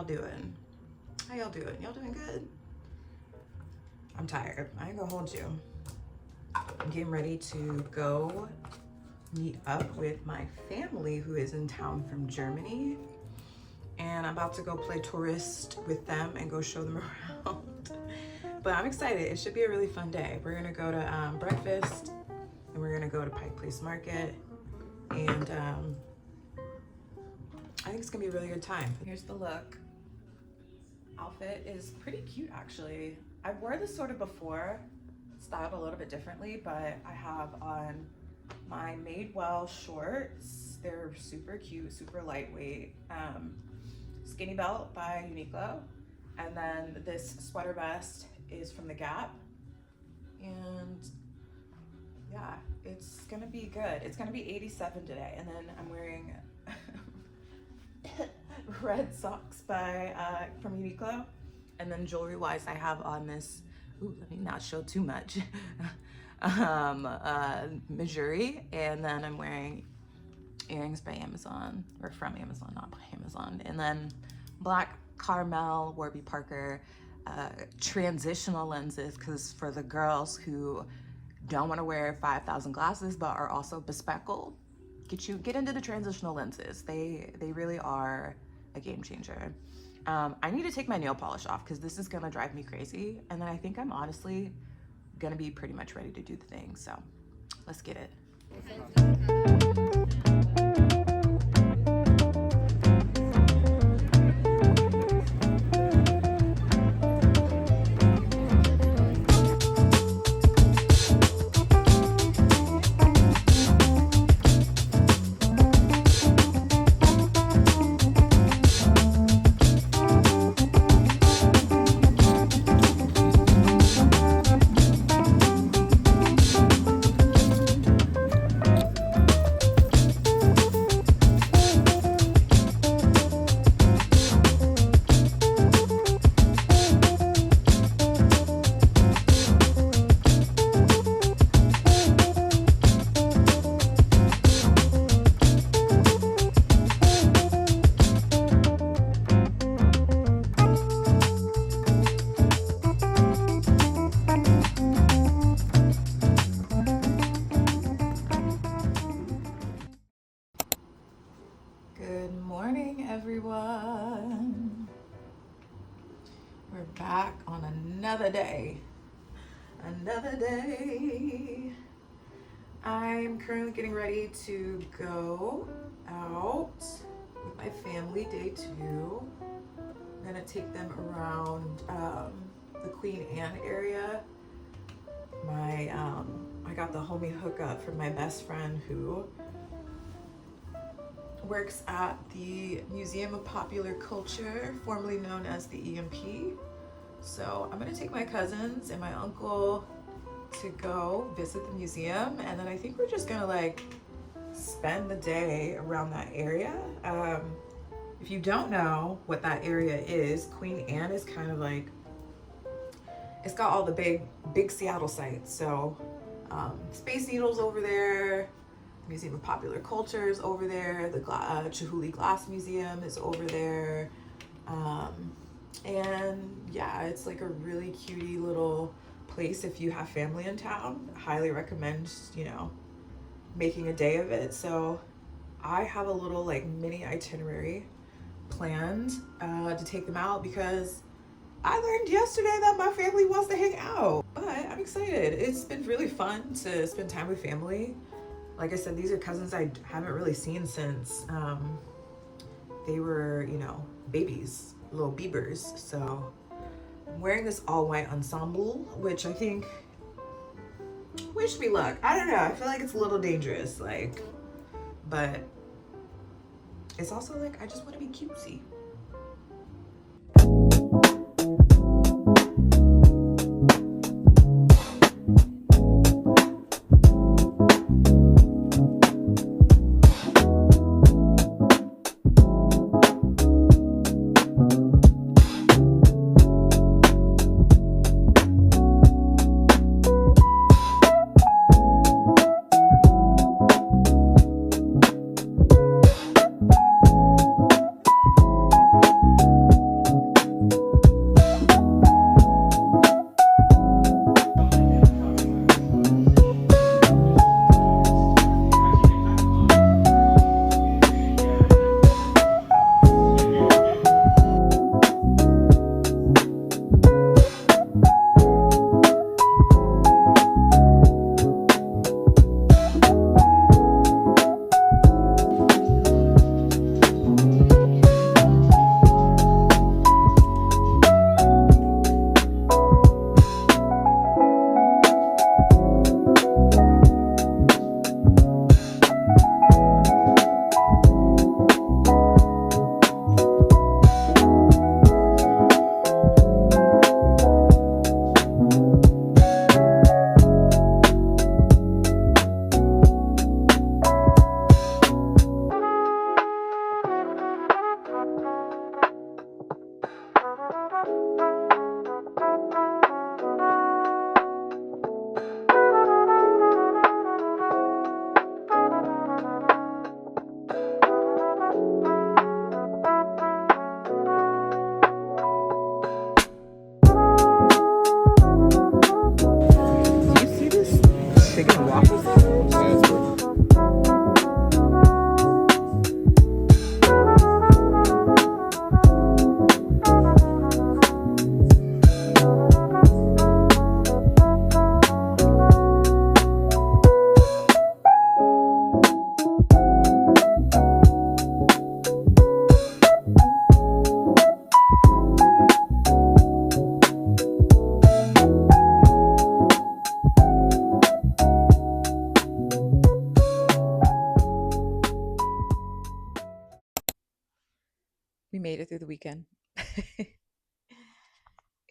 y'all doing? How y'all doing? Y'all doing good? I'm tired. I ain't gonna hold you. I'm getting ready to go meet up with my family who is in town from Germany. And I'm about to go play tourist with them and go show them around. But I'm excited. It should be a really fun day. We're gonna go to breakfast and we're gonna go to Pike Place Market. And I think it's gonna be a really good time. Here's the look. Outfit is pretty cute actually. I wore this sort of before, styled a little bit differently, but I have on my Madewell shorts. They're super cute, super lightweight. Skinny belt by Uniqlo. And then this sweater vest is from The Gap. And yeah, it's gonna be good. It's gonna be 87 today. And then I'm wearing red socks by from Uniqlo. And then jewelry wise, I have on this, ooh, let me not show too much, Missouri. And then I'm wearing earrings by Amazon, or from Amazon, not by Amazon. And then black Carmel Warby Parker transitional lenses, because for the girls who don't want to wear 5,000 glasses but are also bespeckled, get into the transitional lenses. They really are a game changer. I need to take my nail polish off because this is gonna drive me crazy. And then I think I'm honestly gonna be pretty much ready to do the thing. So let's get it. Good morning, everyone. We're back on another day. Another day. I'm currently getting ready to go out with my family, day 2. I'm gonna take them around the Queen Anne area. I got the homie hookup from my best friend who works at the Museum of Popular Culture, formerly known as the EMP. So I'm gonna take my cousins and my uncle to go visit the museum, and then I think we're just gonna like spend the day around that area. If you don't know what that area is, Queen Anne is kind of like, it's got all the big Seattle sites. So Space Needle's over there, Museum of Popular Culture is over there, the Chihuly Glass Museum is over there, and yeah, it's like a really cutie little place. If you have family in town, highly recommend, making a day of it. So I have a little like mini itinerary planned to take them out, because I learned yesterday that my family wants to hang out. But I'm excited. It's been really fun to spend time with family. Like I said, these are cousins I haven't really seen since they were, babies, little Biebers. So I'm wearing this all white ensemble, which I think, wish me luck. I don't know, I feel like it's a little dangerous, but it's also like, I just want to be cutesy.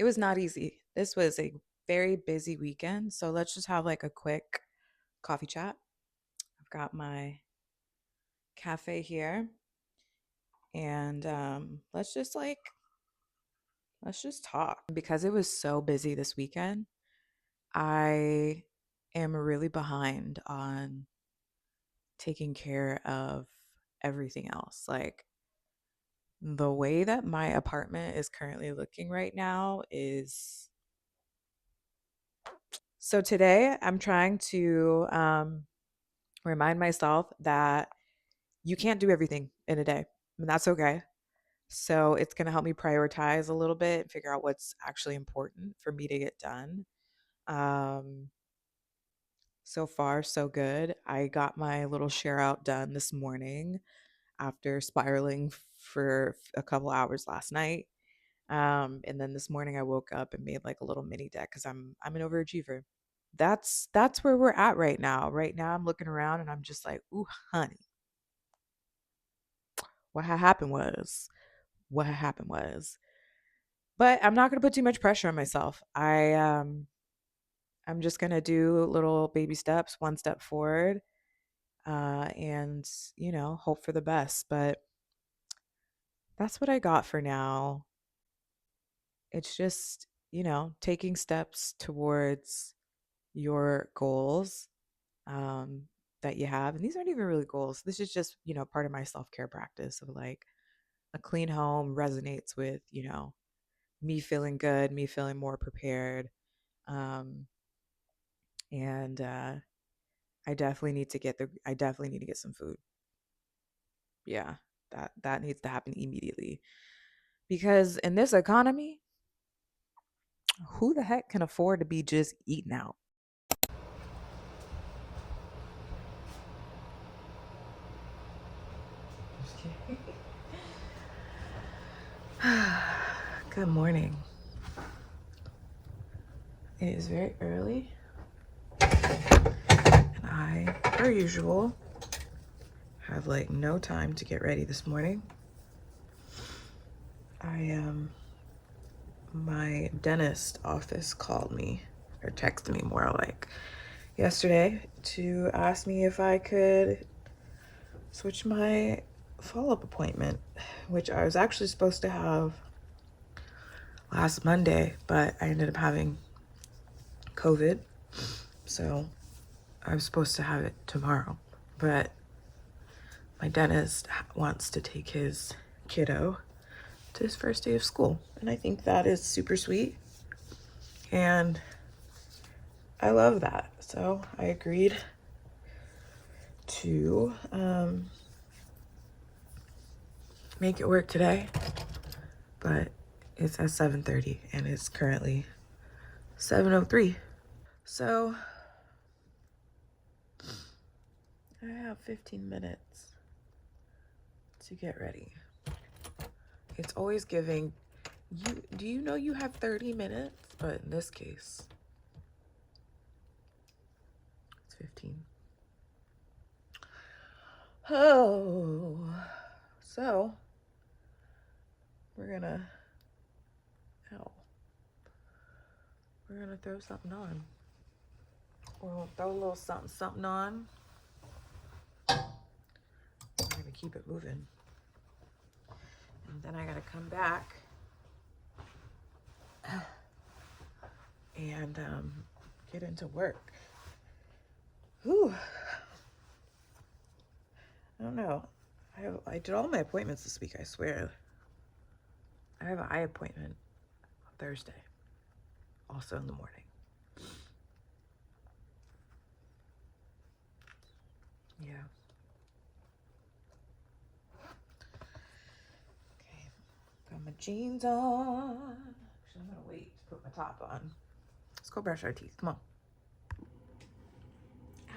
It was not easy. This was a very busy weekend. So let's just have like a quick coffee chat. I've got my cafe here and let's just talk because it was so busy this weekend. I am really behind on taking care of everything else. Like the way that my apartment is currently looking right now is so today I'm trying to remind myself that you can't do everything in a day, and that's okay. So it's going to help me prioritize a little bit and figure out what's actually important for me to get done. Um, so far, so good. I got my little share out done this morning after spiraling for a couple hours last night. And then this morning I woke up and made like a little mini deck because I'm an overachiever. That's where we're at right now. Right now I'm looking around and I'm just like, ooh, honey, what had happened was what had happened was. But I'm not gonna put too much pressure on myself. I'm just gonna do little baby steps, one step forward, and hope for the best. But that's what I got for now. It's just, taking steps towards your goals um, that you have. And these aren't even really goals. This is just, part of my self care practice of like a clean home resonates with, me feeling good, me feeling more prepared. Um, and I definitely need to get some food. Yeah, that needs to happen immediately because in this economy, who the heck can afford to be just eating out? Good morning. It is very early, and I, per usual, have like no time to get ready this morning. My dentist office called me or texted me more like yesterday to ask me if I could switch my follow-up appointment, which I was actually supposed to have last Monday, but I ended up having COVID. So I was supposed to have it tomorrow, but my dentist wants to take his kiddo to his first day of school. And I think that is super sweet. And I love that. So I agreed to make it work today. But it's at 7:30 and it's currently 7:03. So I have 15 minutes to get ready. It's always giving you, do you know you have 30 minutes? But in this case, it's 15. Oh, so we're gonna, ow, we're gonna throw something on. We'll throw a little something, something on. I'm gonna keep it moving. And then I gotta come back and get into work. Whew. I don't know. I did all my appointments this week, I swear. I have an eye appointment on Thursday, also in the morning. Yeah. Okay. Got my jeans on. Actually, I'm gonna wait to put my top on. Let's go brush our teeth. Come on.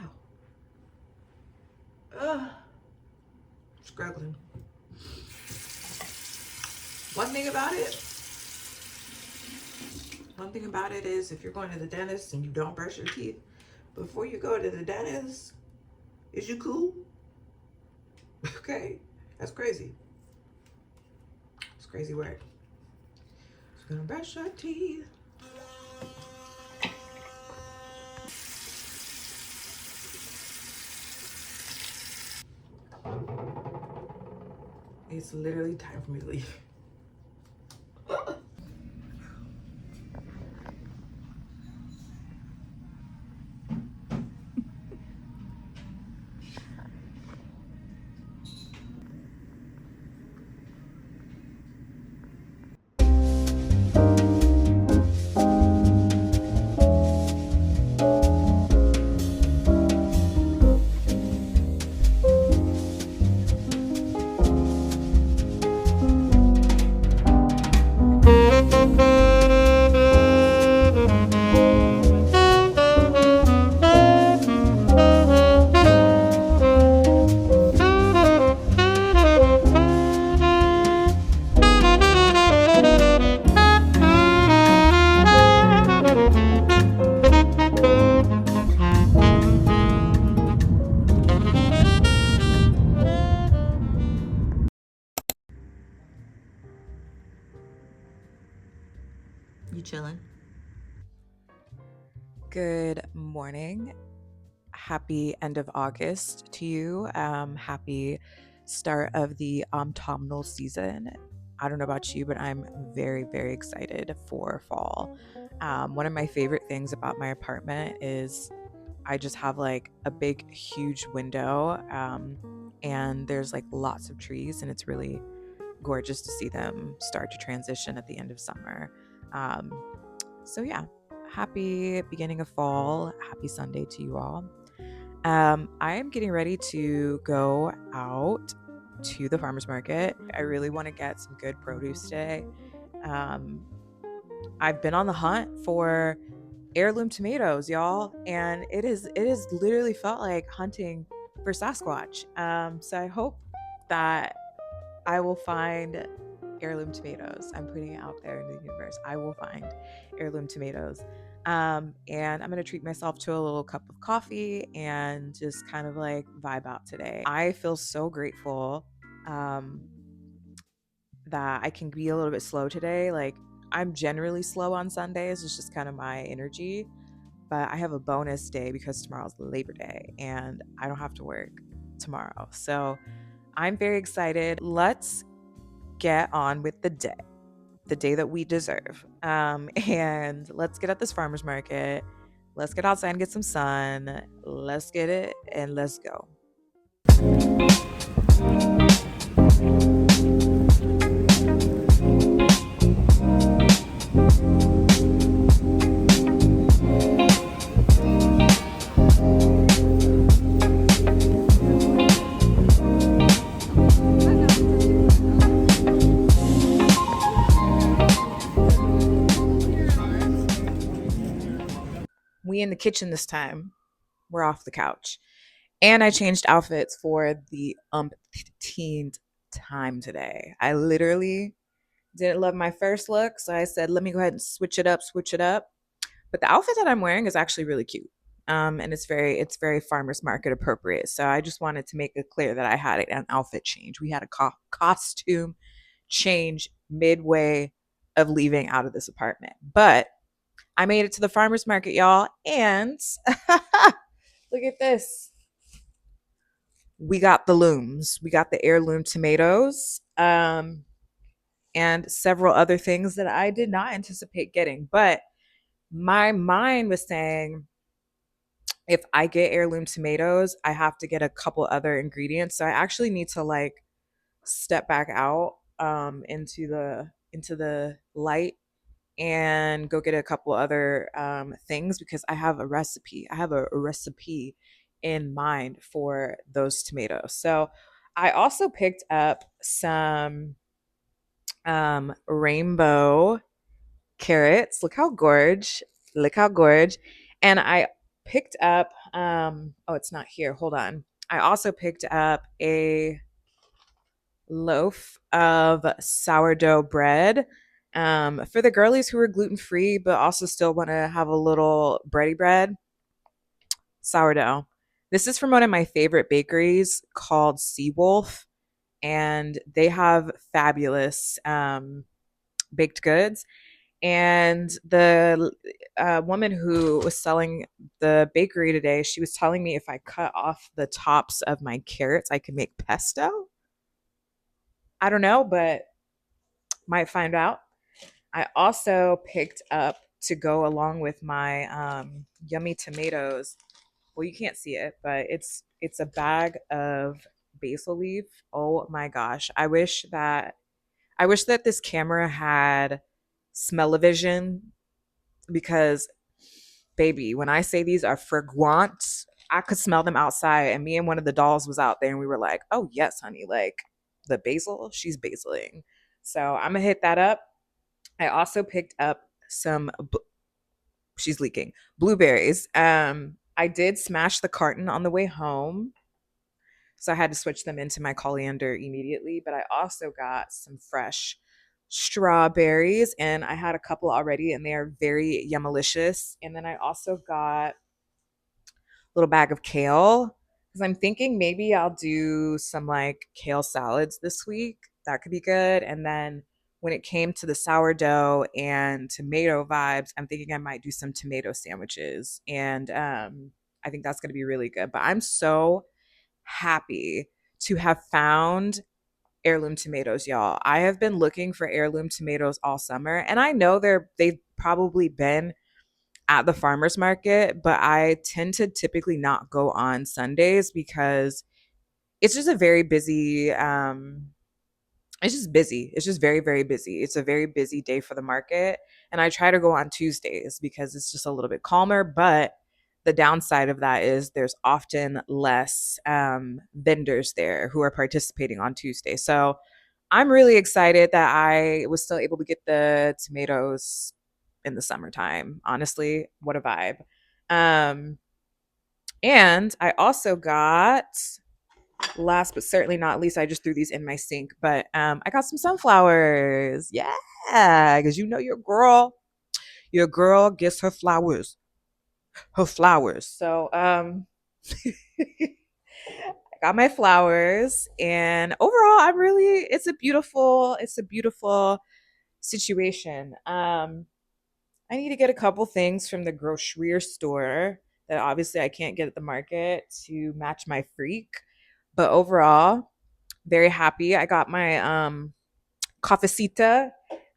Ow. Ugh. Struggling. One thing about it, is if you're going to the dentist and you don't brush your teeth before you go to the dentist, is you cool? Okay. That's crazy. It's crazy work. Gonna brush your teeth. It's literally time for me to leave. You chilling? Good morning. Happy end of August to you. Happy start of the autumnal season. I don't know about you, but I'm very, very excited for fall. One of my favorite things about my apartment is I just have like a big, huge window, and there's like lots of trees, and it's really gorgeous to see them start to transition at the end of summer. Um, so, yeah, happy beginning of fall. Happy Sunday to you all. I am getting ready to go out to the farmer's market. I really want to get some good produce today. Um, I've been on the hunt for heirloom tomatoes, y'all, and it has literally felt like hunting for Sasquatch. So I hope that I will find heirloom tomatoes. I'm putting it out there in the universe. I will find heirloom tomatoes. And I'm going to treat myself to a little cup of coffee and just kind of like vibe out today. I feel so grateful that I can be a little bit slow today. Like, I'm generally slow on Sundays, it's just kind of my energy. But I have a bonus day because tomorrow's Labor Day and I don't have to work tomorrow. So I'm very excited. Let's get on with the day that we deserve. And let's get at this farmer's market. Let's get outside and get some sun. Let's get it and let's go. We in the kitchen this time. We're off the couch. And I changed outfits for the umpteenth time today. I literally didn't love my first look, so I said, let me go ahead and switch it up, switch it up. But the outfit that I'm wearing is actually really cute. And it's very farmers market appropriate. So I just wanted to make it clear that I had an outfit change. We had a costume change midway of leaving out of this apartment. But I made it to the farmers market, y'all, and look at this. We got the looms. We got the heirloom tomatoes, and several other things that I did not anticipate getting. But my mind was saying, if I get heirloom tomatoes, I have to get a couple other ingredients. So I actually need to like step back out into the light and go get a couple other things because I have a recipe. I have a recipe in mind for those tomatoes. So I also picked up some rainbow carrots. Look how gorge. Look how gorge. And I picked up oh, it's not here. Hold on. I also picked up a loaf of sourdough bread for the girlies who are gluten free but also still want to have a little bready bread. Sourdough. This is from one of my favorite bakeries called Seawolf, and they have fabulous baked goods. And the woman who was selling the bakery today, she was telling me if I cut off the tops of my carrots, I can make pesto. I don't know, but might find out. I also picked up to go along with my yummy tomatoes. Well, you can't see it, but it's a bag of basil leaf. Oh my gosh. I wish that this camera had smell-o-vision because baby, when I say these are fragrant, I could smell them outside. And me and one of the dolls was out there and we were like, oh yes, honey, like the basil, she's basiling. So I'm gonna hit that up. I also picked up some she's leaking blueberries. I did smash the carton on the way home, so I had to switch them into my coriander immediately. But I also got some fresh strawberries, and I had a couple already, and they are very yummalicious. And then I also got little bag of kale because I'm thinking maybe I'll do some like kale salads this week. That could be good. And then when it came to the sourdough and tomato vibes, I'm thinking I might do some tomato sandwiches. And I think that's going to be really good. But I'm so happy to have found heirloom tomatoes, y'all. I have been looking for heirloom tomatoes all summer, and I know they've probably been at the farmers market, but I tend to typically not go on Sundays because it's just a very busy it's just busy. It's just very very busy. It's a very busy day for the market, and I try to go on Tuesdays because it's just a little bit calmer, but the downside of that is there's often less vendors there who are participating on Tuesday. So I'm really excited that I was still able to get the tomatoes in the summertime. Honestly, what a vibe. Um, and I also got, last but certainly not least, I just threw these in my sink, but I got some sunflowers. Yeah, because you know your girl gets her flowers. Her flowers. So I got my flowers, and overall I'm really it's a beautiful situation. I need to get a couple things from the grocery store that obviously I can't get at the market to match my freak. But overall, very happy. I got my cafecita.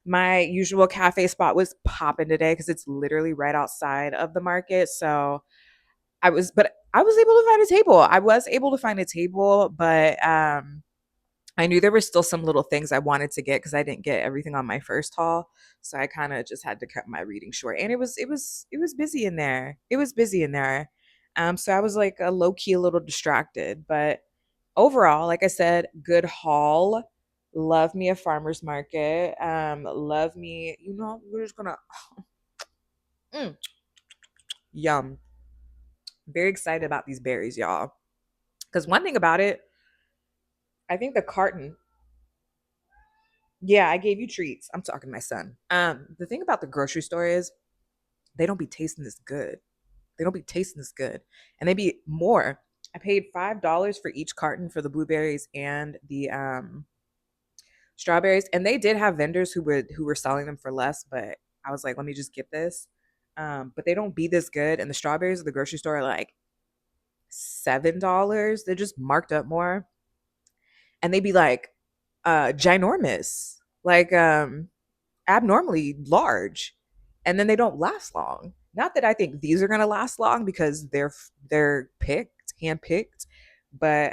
My usual cafe spot was popping today because it's literally right outside of the market. So but I was able to find a table. I was able to find a table, but I knew there were still some little things I wanted to get because I didn't get everything on my first haul. So I kind of just had to cut my reading short. And it was busy in there. It was busy in there. So I was like a low key a little distracted. But overall, like I said, good haul. Love me a farmer's market. Love me, we're just gonna mm, yum. Very excited about these berries, y'all. Because one thing about it, I think the carton. Yeah, I gave you treats. I'm talking to my son. The thing about the grocery store is they don't be tasting this good. They don't be tasting this good. And they be more. I paid $5 for each carton for the blueberries and the strawberries. And they did have vendors who were selling them for less, but I was like, let me just get this. But they don't be this good. And the strawberries at the grocery store are like $7. They're just marked up more. And they be like ginormous. Like abnormally large, and then they don't last long. Not that I think these are going to last long because they're picked, hand-picked, but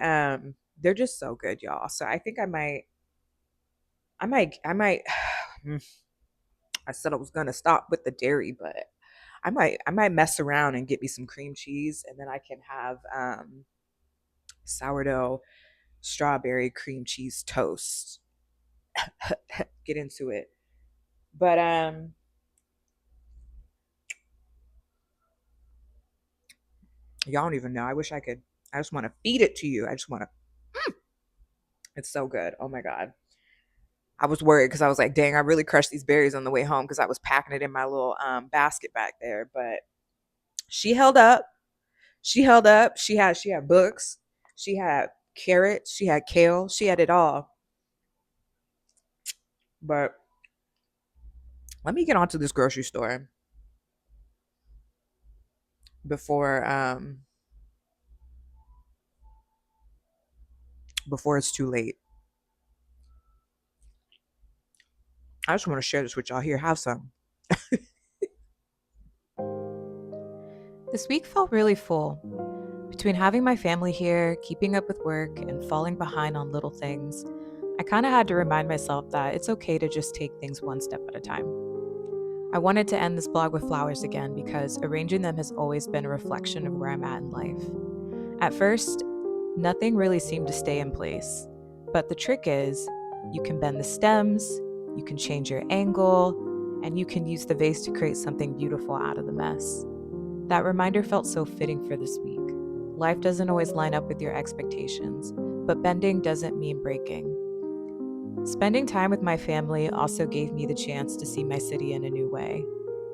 they're just so good, y'all. So I think I might I said I was going to stop with the dairy, but I might mess around and get me some cream cheese, and then I can have sourdough strawberry cream cheese toast. Get into it. But y'all don't even know. I wish I could. I just want to feed it to you. I just want to. It's so good. Oh my God. I was worried because I was like, dang, I really crushed these berries on the way home because I was packing it in my little basket back there. But she held up. She held up. She had books. She had carrots. She had kale. She had it all. But Let me get onto this grocery store before before it's too late. I just want to share this with y'all. Here, have some. This week felt really full. Between having my family here, keeping up with work, and falling behind on little things, I kind of had to remind myself that it's okay to just take things one step at a time. I wanted to end this blog with flowers again because arranging them has always been a reflection of where I'm at in life. At first, nothing really seemed to stay in place. But the trick is, you can bend the stems, you can change your angle, and you can use the vase to create something beautiful out of the mess. That reminder felt so fitting for this week. Life doesn't always line up with your expectations, but bending doesn't mean breaking. Spending time with my family also gave me the chance to see my city in a new way.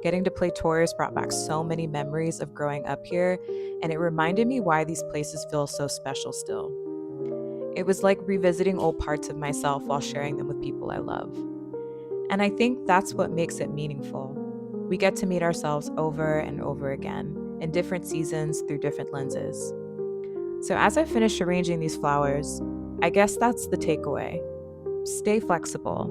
Getting to play tours brought back so many memories of growing up here, and it reminded me why these places feel so special still. It was like revisiting old parts of myself while sharing them with people I love. And I think that's what makes it meaningful. We get to meet ourselves over and over again, in different seasons through different lenses. So as I finish arranging these flowers, I guess that's the takeaway. Stay flexible,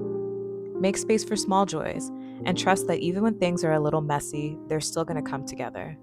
make space for small joys, and trust that even when things are a little messy, they're still going to come together.